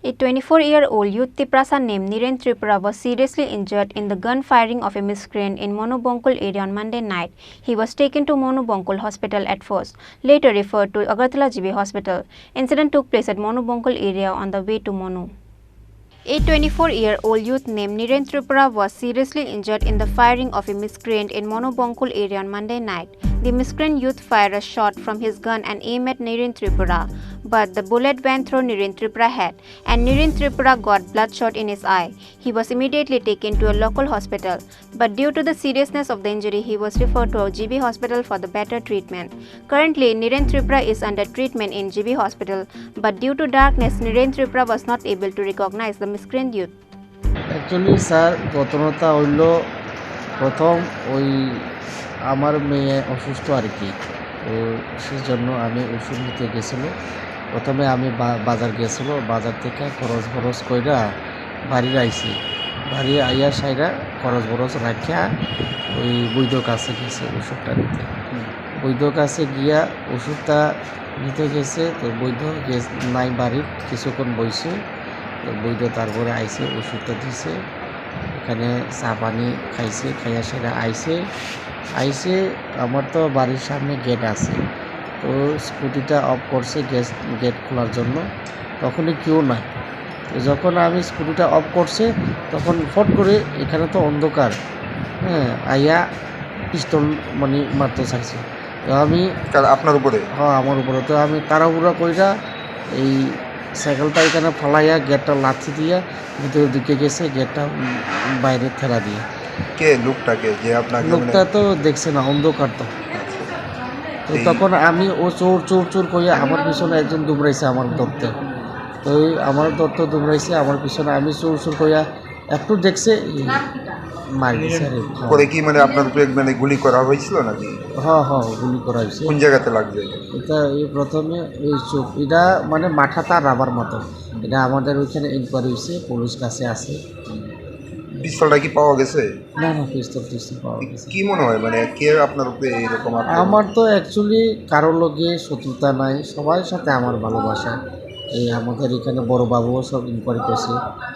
A 24-year-old youth Tiprasa named Niren Tripura was seriously injured in the gun-firing of a miscreant in Manu Bankul area on Monday night. He was taken to Manu Bankul Hospital at first, later referred to Agartala GB Hospital. Incident took place at Manu Bankul area on the way to Manu. A 24-year-old youth named Niren Tripura was seriously injured in the firing of a miscreant in Manu Bankul area on Monday night. The miscreant youth fired a shot from his gun and aimed at Niren Tripura, but the bullet went through Niren Tripura's head, and Niren Tripura got bloodshot in his eye. He was immediately taken to a local hospital, but due to the seriousness of the injury, he was referred to a GB hospital for the better treatment. Currently, Niren Tripura is under treatment in GB hospital, but due to darkness, Niren Tripura was not able to recognize the miscreant youth. Actually, sir, ঘটনাটা হইল প্রথম ওই আমার মেয়ে অসুস্থ আর কি, তো সেই জন্য আমি ওষুধ নিতে গেছিলো। প্রথমে আমি বাজার গেছিলো, বাজার থেকে খরচ কইরা বাড়ি আইছি। বাড়ি আইয়া সাইরা খরচ রাখিয়া ওই বৈদ্য কাছে গেছে ওষুধটা নিতে। বৈদ্য কাছে গিয়া ওষুধটা নিতে গেছে, তো বৈদ্য নাই বাড়ির, কিছুক্ষণ বইছে। তো বৈদ্য তারপরে আইসে ওষুধটা দিছে, এখানে চা পানি খাইছে, খাইয়া সেরা আইসে আমার তো বাড়ির সামনে গেট আছে, তো স্কুটিটা অফ করছে গেট খোলার জন্য, তখনই কেউ নাই। তো যখন আমি স্কুটিটা অফ করছে তখন ফট করে এখানে তো অন্ধকার, আইয়া পিস্তল মানে মারতে চাইছে। তো আমি আপনার উপরে? হ্যাঁ, আমার উপরে। তো আমি তাড়াহুড়া কইরা এই সাইকেলটা এখানে ফালাইয়া গেটটা লাথি দিয়া ভিতরের দিকে গেছে, গেটটা বাইরে ঠেলা দিয়ে। কে লোকটাকে যে আপনাকে? লোকটা তো দেখছে না, অন্ধকার তো। তো তখন আমি ও চোর কইয়া আমার পিছনে একজন দুবরাইছে আমার ধরতে। তো আমার ধরতে দুবরাইছে আমার পিছনে, আমি চোর কইয়া একটু দেখছে, মারি দিছে। পরে কি মানে আপনার উপরে মানে গুলি করা হয়েছিল নাকি? হ্যাঁ, গুলি করা হয়েছে। কোন জায়গাতে লাগছে এটা? এই প্রথমে এই চোখ, এটা মানে মাথাটা রাবার মতো। এটা আমাদের ওইখানে ইনকোয়ারি হয়েছে, পুলিশ কাছে আছে। পিস্তলটা কি পাওয়া গেছে? না, পিস্তল পাওয়া গেছে। কি মনে হয় মানে কে আপনার উপরে এরকম? আমার তো অ্যাকচুয়ালি কারোর লগে শত্রুতা নাই, সবার সাথে আমার ভালোবাসা। এই আমাদের এখানে বড় বাবুও সব ইনকোয়ারি করছে,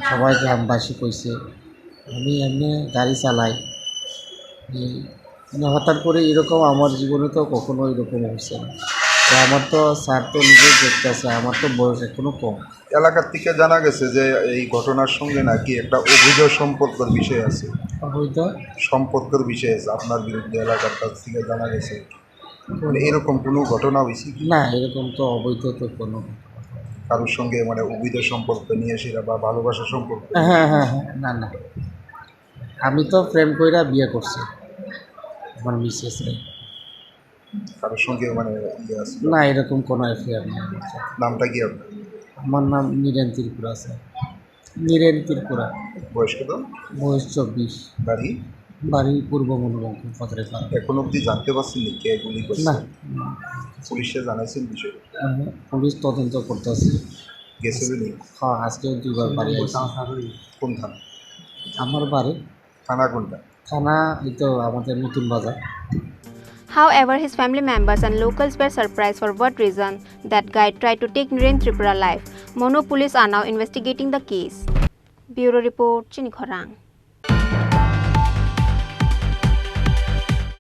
সবাই গ্রামবাসী কইছে। আমি এমনি গাড়ি চালাই, মানে হঠাৎ করে এরকম আমার জীবনে তো কখনো এরকম হয়েছে না। তো আমার তো স্যার তো নিজে দেখতেছে, আমার তো বয়স এখনো কম। এলাকার থেকে জানা গেছে যে এই ঘটনার সঙ্গে নাকি একটা অবৈধ সম্পর্কের বিষয় আছে। অবৈধ সম্পর্কের বিষয় আছে আপনার বিরুদ্ধে, এলাকার কাছ থেকে জানা গেছে। মানে এরকম কোনো ঘটনা হয়েছে কি? না, এরকম তো অবৈধ তো কোনো কারোর সঙ্গে মানে অবৈধ সম্পর্ক নিয়ে সেটা বা ভালোবাসার সম্পর্ক? হ্যাঁ, না, আমি তো প্রেম কইরা বিয়ে করছি আমার মিসেস রে। কারোর সঙ্গে মানে ইয়ে আছে? না, এরকম কোনো অ্যাফেয়ার নেই। নামটা কি আপনার? আমার নাম নীরেন ত্রিপুরা স্যার, নীরেন ত্রিপুরা। বয়স কত? বয়স 24। বাড়ি পূর্ব মনু বাঙ্কুল ফতরেখা। এখন অবধি জানতে পারছেন কে গুলি করছে? না, পুলিশে জানাইছেন বিষয়টা? পুলিশ তদন্ত করতেছে। গেছিলেন? হ্যাঁ, আজকেও 2বার বাড়ি আসছে। কোন থানা? আমার বাড়ি থানা কোনটা? থানা এই তো আমাদের নতুন বাজার। However, his family members and locals were surprised for what reason that guy tried to take Niren Tripura's life. Manu police are now investigating the case. Bureau report, Chini Khorang.